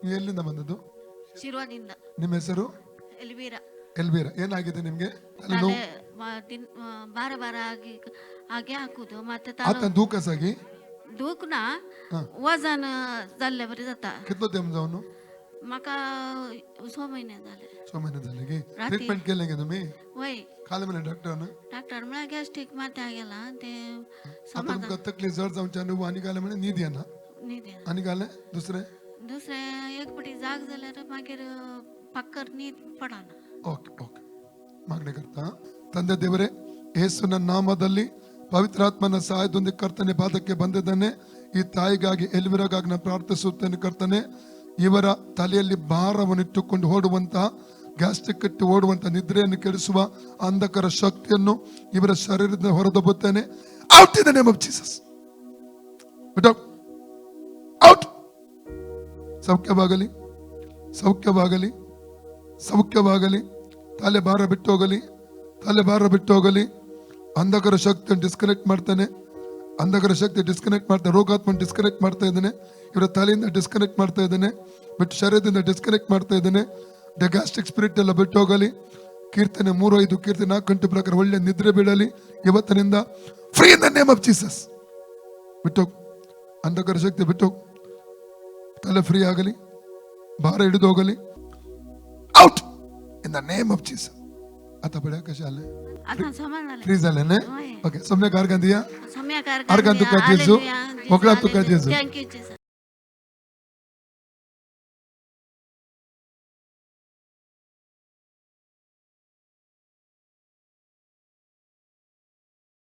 ನೀವು ಎಲ್ಲಿಂದ ಬಂದದ್ದು? ಶಿರ್ವಾದಿಂದ. ನಿಮ್ಮ ಹೆಸರು? ಎಲ್ವೀರ. ಎಲ್ಬೀರ. ಏನಾಗಿದೆ ನಿಮ್ಗೆ? ತಲೆನೋವು? ಬಾರ ಬಾರ ಆಗಿ ಹಾಗೆ ಹಾಕುದು ಮತ್ತೆ आता दुखासाठी दुखना वजन झाले बरे जाता. किती टाइम जाऊन? माका 6 महिने झाले. 6 महिने झाले की ट्रीटमेंट केले का तुम्ही? वय काय म्हणे डॉक्टरनं? डॉक्टर मला गॅस्ट्रिक माते गेला ते आता तुमका तकलीफ जड जाऊन चालू आणि काय म्हणे नीद येना निदे आणि काय दुसरे दुसरे एक पटी जाग झाल्यावर मागीर पक्कर नीद पडाना. ಓಕೆ ಓಕೆ ಮಾಗಣೆ ಕರ್ತಾ ತಂದೆ ದೇವರೇ ಯೇಸುವಿನ ನಾಮದಲ್ಲಿ ಪವಿತ್ರಾತ್ಮನ ಸಹಾಯದೊಂದಿಗೆ ಕರ್ತನೆ ಪಾದಕ್ಕೆ ಬಂದಿದ್ದಾನೆ. ಈ ತಾಯಿಗಾಗಿ ಎಲ್ವಿರಾಗಾಗಿ ನಾನು ಪ್ರಾರ್ಥಿಸುತ್ತೇನೆ ಕರ್ತನೆ. ಇವರ ತಲೆಯಲ್ಲಿ ಭಾರವನ್ನಿಟ್ಟುಕೊಂಡು ಓಡುವಂತಹ ಗ್ಯಾಸ್ಟ್ರಿಕ್ ಕಟ್ಟಿ ಓಡುವಂತಹ ನಿದ್ರೆಯನ್ನು ಕೆಡಿಸುವ ಅಂಧಕರ ಶಕ್ತಿಯನ್ನು ಇವರ ಶರೀರದಿಂದ ಹೊರದಬ್ಬುತ್ತೇನೆ. Out in the name of Jesus. Out. ಸೌಖ್ಯವಾಗಲಿ, ಸೌಖ್ಯವಾಗಲಿ, ಸೌಖ್ಯವಾಗಲಿ. ತಲೆ ಭಾರ ಬಿಟ್ಟು ಹೋಗಲಿ, ತಲೆ ಭಾರ ಬಿಟ್ಟು ಹೋಗಲಿ. ಅಂಧಕರ ಶಕ್ತಿ ಡಿಸ್ಕನೆಕ್ಟ್ ಮಾಡ್ತಾನೆ, ಅಂಧಕರ ಶಕ್ತಿ ಡಿಸ್ಕನೆಕ್ಟ್ ಮಾಡ್ತಾನೆ. ರೋಗಾತ್ಮ ಡಿಸ್ಕನೆಕ್ಟ್ ಮಾಡ್ತಾ ಇದ್ದಾನೆ. ಇವರ ತಲೆಯಿಂದ ಡಿಸ್ಕನೆಕ್ಟ್ ಮಾಡ್ತಾ ಇದ್ದಾನೆ, ಬಿಟ್ಟು ಶರೀರದಿಂದ ಡಿಸ್ಕನೆಕ್ಟ್ ಮಾಡ್ತಾ ಇದ್ದಾನೆ. ದ ಗ್ಯಾಸ್ಟ್ರಿಕ್ ಸ್ಪಿರಿಟ್ ಎಲ್ಲ ಬಿಟ್ಟು ಹೋಗಲಿ. ಕೀರ್ತನೆ 3:5 ಕೀರ್ತನೆ 4 ಗಂಟೆ ಪ್ರಕಾರ ಒಳ್ಳೆ ನಿದ್ರೆ ಬೀಳಲಿ ಇವತ್ತಿನಿಂದ. Free in the name of Jesus. ಬಿಟ್ಟು ಅಂಧಕರ ಶಕ್ತಿ ಬಿಟ್ಟು ತಲೆ ಫ್ರೀ ಆಗಲಿ, ಭಾರ ಹಿಡಿದು ಹೋಗಲಿ. Out in the name of Jesus. आता बड्या कशा आले? आता समान झाले. फ्री झाले ना? ओके. सम्यक अर्घ दिया. सम्यक अर्घ तुका जेजू. मोकळा तुका जेजू. Thank you Jesus.